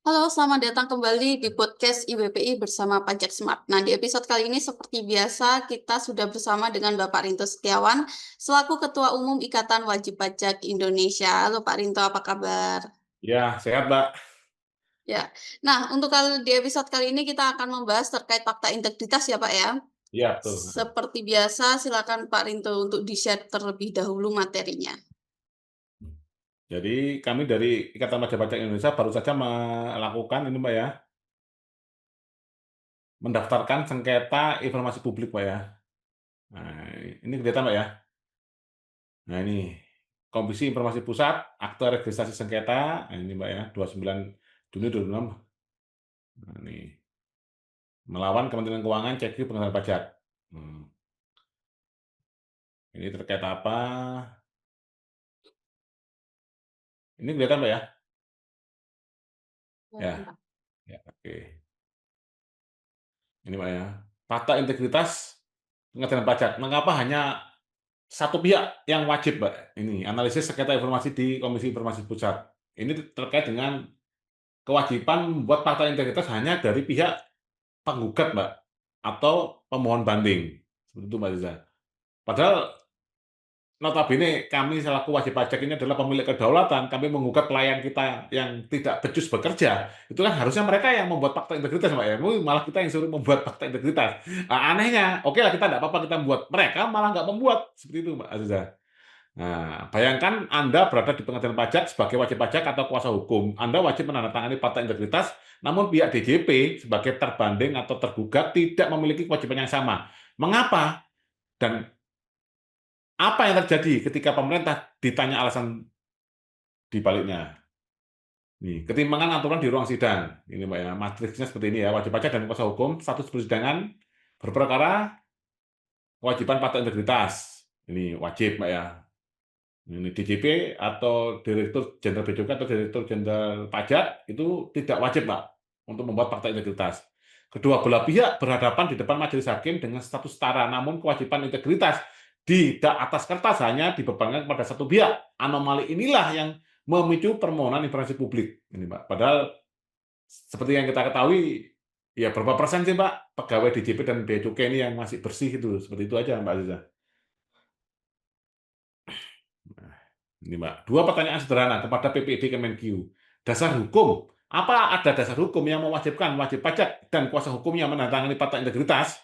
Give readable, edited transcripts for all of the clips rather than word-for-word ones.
Halo, selamat datang kembali di podcast IWPI bersama Pajak Smart. Nah, di episode kali ini seperti biasa kita sudah bersama dengan Bapak Rinto Setiawan selaku Ketua Umum Ikatan Wajib Pajak Indonesia. Halo Pak Rinto, apa kabar? Ya, sehat, Mbak. Ya. Nah, untuk di episode kali ini kita akan membahas terkait fakta integritas ya, Pak ya. Iya, betul, heeh. Seperti biasa, silakan Pak Rinto untuk di-share terlebih dahulu materinya. Jadi kami dari Ikatan Wajib Pajak Indonesia baru saja melakukan ini, Mbak, ya, mendaftarkan sengketa informasi publik, Mbak, ya. Nah, ini kelihatan, Mbak, ya. Nah, ini Komisi Informasi Pusat, Akte Registrasi Sengketa, nah ini, Mbak, ya, 29 Juni 2006. Nah, ini melawan Kementerian Keuangan, Cekri Pengendalian Pajak. Hmm, ini terkait apa? Ini kelihatan, Mbak, ya? Ya, Silakan, Pak. ya, oke. Ini, Mbak, ya. Fakta integritas pengendalian pajak. Mengapa hanya satu pihak yang wajib, Mbak, ini analisis sengketa informasi di Komisi Informasi Pusat. Ini terkait dengan kewajiban membuat fakta integritas hanya dari pihak penggugat, Mbak, atau pemohon banding. Seperti itu, Mbak Liza. Padahal notabene kami selaku wajib pajak ini adalah pemilik kedaulatan, kami menggugat pelayan kita yang tidak becus bekerja, itu kan harusnya mereka yang membuat fakta integritas, Mbak, ya. Malah kita yang suruh membuat fakta integritas. Anehnya, oke lah kita tidak apa-apa kita membuat, mereka malah nggak membuat. Seperti itu, Mbak Aziza. Nah, bayangkan Anda berada di pengadilan pajak sebagai wajib pajak atau kuasa hukum. Anda wajib menandatangani fakta integritas, namun pihak DJP sebagai terbanding atau tergugat tidak memiliki kewajiban yang sama. Mengapa? Dan apa yang terjadi ketika pemerintah ditanya alasan di baliknya? Nih, ketimpangan aturan di ruang sidang. Ini, Mbak, ya, matriksnya seperti ini ya, wajib pajak dan kuasa hukum, status persidangan, berperkara, kewajiban fakta integritas. Ini wajib, Mbak, ya. Ini DJP atau Direktur Jenderal Bea Cukai atau Direktur Jenderal Pajak itu tidak wajib, Pak, untuk membuat fakta integritas. Kedua belah pihak berhadapan di depan majelis hakim dengan status setara, namun kewajiban integritas di atas kertas hanya dibebankan kepada satu pihak. Anomali inilah yang memicu permohonan informasi publik. Ini, Pak. Padahal seperti yang kita ketahui, ya berapa persen sih, Pak, pegawai DJP dan Bea Cukai ini yang masih bersih itu? Seperti itu aja, Mbak Aziza. Nah, ini, Mbak, 2 pertanyaan sederhana kepada PPD Kemenkeu. Dasar hukum, apa ada dasar hukum yang mewajibkan wajib pajak dan kuasa hukumnya menandatangani fakta integritas?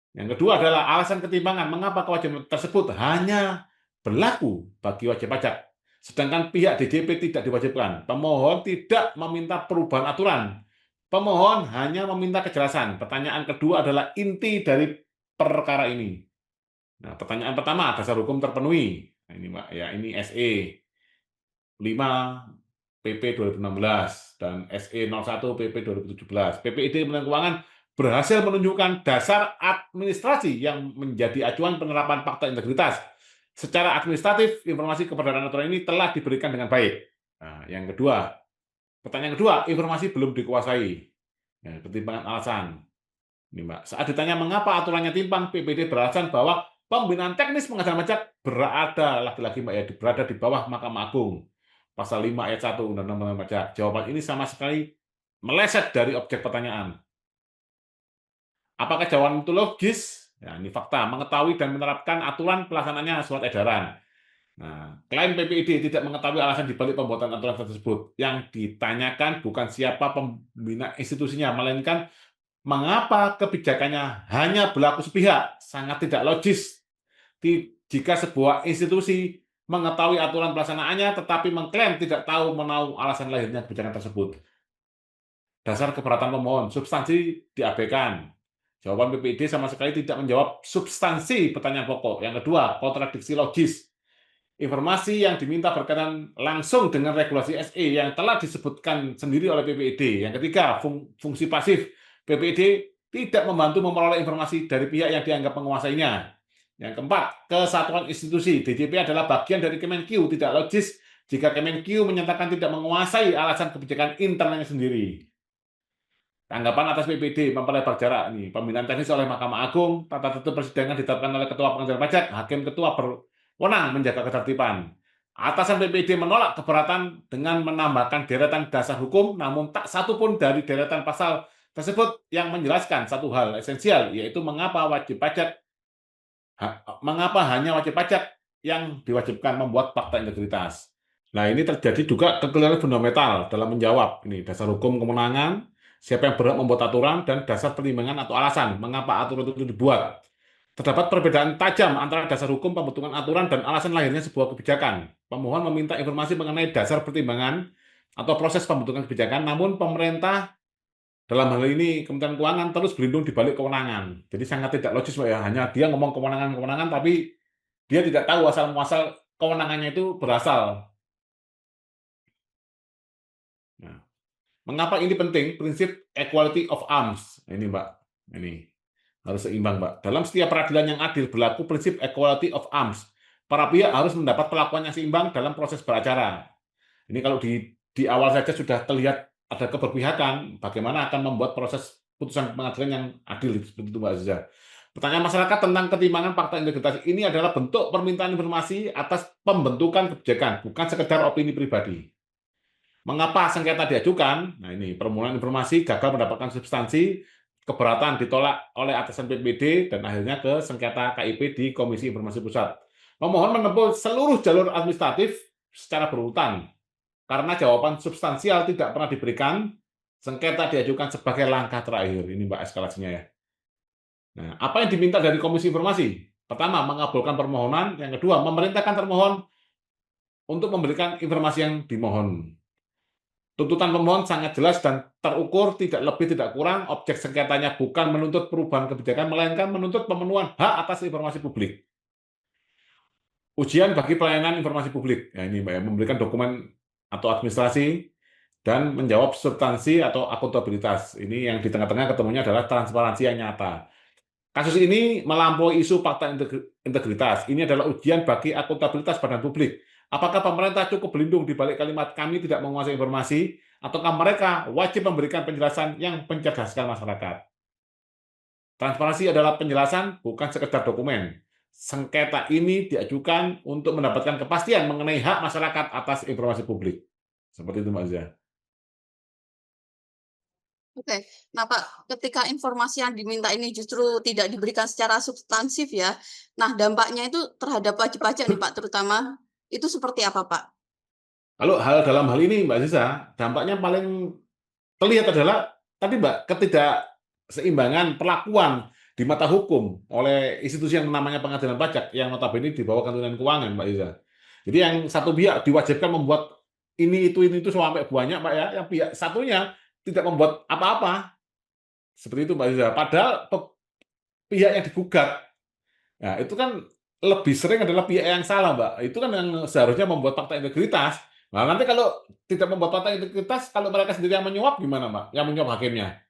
Yang kedua adalah alasan ketimpangan, mengapa kewajiban tersebut hanya berlaku bagi wajib pajak, sedangkan pihak DJP tidak diwajibkan. Pemohon tidak meminta perubahan aturan. Pemohon hanya meminta kejelasan. Pertanyaan kedua adalah inti dari perkara ini. Nah, pertanyaan pertama, dasar hukum terpenuhi. Nah, ini, Mbak, ya, ini SE 5 PP 2016 dan SE 01 PP 2017. PPID Kementerian Keuangan berhasil menunjukkan dasar administrasi yang menjadi acuan penerapan fakta integritas. Secara administratif, informasi keberadaan aturan ini telah diberikan dengan baik. Nah, yang kedua, pertanyaan kedua, informasi belum dikuasai. Ya, ketimpangan alasan. Ini, Mbak, saat ditanya mengapa aturannya timpang, PPD beralasan bahwa pembinaan teknis pengadaan pajak berada, lagi-lagi, Mbak, ya, berada di bawah Mahkamah Agung. Pasal 5 ayat 1 Undang-Undang Pajak. Jawaban ini sama sekali meleset dari objek pertanyaan. Apakah jawaban itu logis? Ya, ini fakta. Mengetahui dan menerapkan aturan pelaksanaannya surat edaran. Nah, klaim PPID tidak mengetahui alasan dibalik pembuatan aturan tersebut. Yang ditanyakan bukan siapa pembina institusinya, melainkan mengapa kebijakannya hanya berlaku sepihak. Sangat tidak logis jika sebuah institusi mengetahui aturan pelaksanaannya tetapi mengklaim tidak tahu menahu alasan lahirnya kebijakan tersebut. Dasar keberatan pemohon, substansi diabaikan. Jawaban PPID sama sekali tidak menjawab substansi pertanyaan pokok. Yang kedua, kontradiksi logis. Informasi yang diminta berkaitan langsung dengan regulasi SE yang telah disebutkan sendiri oleh PPID. Yang ketiga, fungsi pasif. PPID tidak membantu memperoleh informasi dari pihak yang dianggap menguasainya. Yang keempat, kesatuan institusi. DJP adalah bagian dari Kemenkeu. Tidak logis jika Kemenkeu menyatakan tidak menguasai alasan kebijakan internalnya sendiri. Tanggapan atas PPD memperlebar jarak ini, pembinaan teknis oleh Mahkamah Agung, tata tertib persidangan ditetapkan oleh Ketua Pengadilan Pajak, Hakim Ketua berwenang menjaga ketertiban. Atasan PPD menolak keberatan dengan menambahkan deretan dasar hukum, namun tak satu pun dari deretan pasal tersebut yang menjelaskan satu hal esensial, yaitu mengapa hanya wajib pajak yang diwajibkan membuat fakta integritas. Nah, ini terjadi juga kekeliruan fundamental dalam menjawab ini dasar hukum kemenangan, siapa yang berhak membuat aturan, dan dasar pertimbangan atau alasan mengapa aturan itu dibuat. Terdapat perbedaan tajam antara dasar hukum pembentukan aturan dan alasan lahirnya sebuah kebijakan. Pemohon meminta informasi mengenai dasar pertimbangan atau proses pembentukan kebijakan, namun pemerintah dalam hal ini Kementerian Keuangan terus berlindung di balik kewenangan. Jadi sangat tidak logis, Pak ya. Hanya dia ngomong kewenangan-kewenangan, tapi dia tidak tahu asal-muasal kewenangannya itu berasal. Nah, mengapa ini penting? Prinsip equality of arms. Ini, Mbak. Ini harus seimbang, Mbak. Dalam setiap peradilan yang adil berlaku prinsip equality of arms. Para pihak harus mendapat perlakuan yang seimbang dalam proses beracara. Ini kalau di awal saja sudah terlihat ada keberpihakan, bagaimana akan membuat proses putusan pengadilan yang adil seperti itu, Mbak Aziza. Pertanyaan masyarakat tentang ketimbangan fakta integritas ini adalah bentuk permintaan informasi atas pembentukan kebijakan, bukan sekedar opini pribadi. Mengapa sengketa diajukan? Nah, ini permohonan informasi gagal mendapatkan substansi, keberatan ditolak oleh atasan PPD, dan akhirnya ke sengketa KIP di Komisi Informasi Pusat. Pemohon menempuh seluruh jalur administratif secara berurutan. Karena jawaban substansial tidak pernah diberikan, sengketa diajukan sebagai langkah terakhir. Ini, Mbak, eskalasinya ya. Nah, apa yang diminta dari Komisi Informasi? Pertama, mengabulkan permohonan. Yang kedua, memerintahkan termohon untuk memberikan informasi yang dimohon. Tuntutan pemohon sangat jelas dan terukur, tidak lebih tidak kurang. Objek sengketanya bukan menuntut perubahan kebijakan, melainkan menuntut pemenuhan hak atas informasi publik. Ujian bagi pelayanan informasi publik. Ya, ini, Mbak, ya, memberikan dokumen atau administrasi dan menjawab substansi atau akuntabilitas. Ini yang di tengah-tengah ketemunya adalah transparansi yang nyata. Kasus ini melampaui isu fakta integritas. Ini adalah ujian bagi akuntabilitas badan publik. Apakah pemerintah cukup berlindung di balik kalimat kami tidak menguasai informasi, ataukah mereka wajib memberikan penjelasan yang mencerdaskan masyarakat? Transparansi adalah penjelasan, bukan sekedar dokumen. Sengketa ini diajukan untuk mendapatkan kepastian mengenai hak masyarakat atas informasi publik. Seperti itu, Mbak Zia. Oke. Nah, Pak, ketika informasi yang diminta ini justru tidak diberikan secara substansif ya. Nah, dampaknya itu terhadap wajib pajak nih, Pak, terutama itu seperti apa, Pak? Kalau dalam hal ini, Mbak Ziza, dampaknya paling terlihat adalah tadi, Mbak, ketidakseimbangan perlakuan di mata hukum oleh institusi yang namanya pengadilan pajak yang notabene di bawah Kementerian Keuangan, Mbak Ziza. Jadi yang satu pihak diwajibkan membuat ini itu sampai banyak, Pak ya, yang pihak satunya tidak membuat apa-apa. Seperti itu, Mbak Ziza. Padahal pihak yang digugat, nah itu kan lebih sering adalah pihak yang salah, Mbak. Itu kan yang seharusnya membuat fakta integritas. Nah, nanti kalau tidak membuat fakta integritas, kalau mereka sendiri yang menyuap gimana, Mbak? Yang menyuap hakimnya.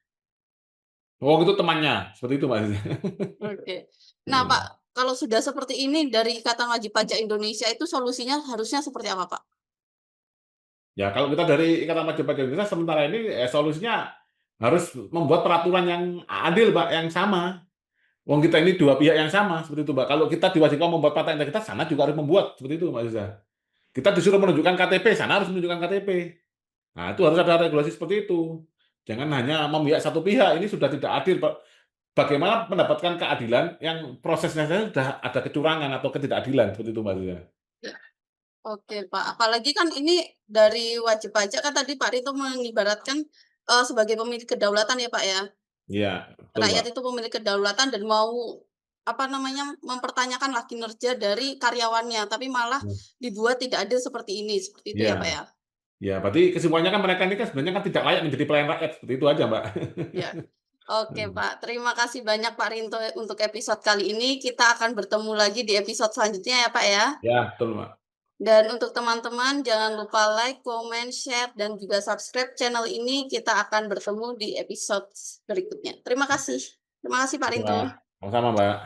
Oh, itu temannya. Seperti itu, Mbak. Oke. Nah, Pak, kalau sudah seperti ini dari Ikatan Wajib Pajak Indonesia itu solusinya harusnya seperti apa, Pak? Ya, kalau kita dari Ikatan Wajib Pajak Indonesia sementara ini solusinya harus membuat peraturan yang adil, Mbak, yang sama. Wong kita ini dua pihak yang sama, seperti itu, Mbak. Kalau kita diwajibkan membuat fakta integritas, sana juga harus membuat, seperti itu, Mbak Ziza. Kita disuruh menunjukkan KTP, sana harus menunjukkan KTP. Nah, itu harus ada regulasi seperti itu. Jangan hanya memihak satu pihak, ini sudah tidak adil, Pak. Bagaimana mendapatkan keadilan yang prosesnya saja sudah ada kecurangan atau ketidakadilan, seperti itu, Mbak Ziza. Oke, Pak. Apalagi kan ini dari wajib pajak kan tadi Pak Rito mengibaratkan sebagai pemilik kedaulatan ya, Pak ya. Iya, betul, Mbak. Rakyat itu pemilik kedaulatan dan mau apa namanya mempertanyakan lah kinerja dari karyawannya, tapi malah Iya. dibuat tidak adil seperti ini, seperti itu Iya. ya, Pak ya. Ya, berarti kesimpulannya kan mereka ini kan sebenarnya kan tidak layak menjadi pelayan rakyat, seperti itu aja, Mbak. Ya. Oke, Pak. Terima kasih banyak Pak Rinto untuk episode kali ini. Kita akan bertemu lagi di episode selanjutnya ya, Pak ya. Ya, betul, Mbak. Dan untuk teman-teman jangan lupa like, comment, share, dan juga subscribe channel ini. Kita akan bertemu di episode berikutnya. Terima kasih. Terima kasih Pak Rinto. Ya, sama-sama, Mbak.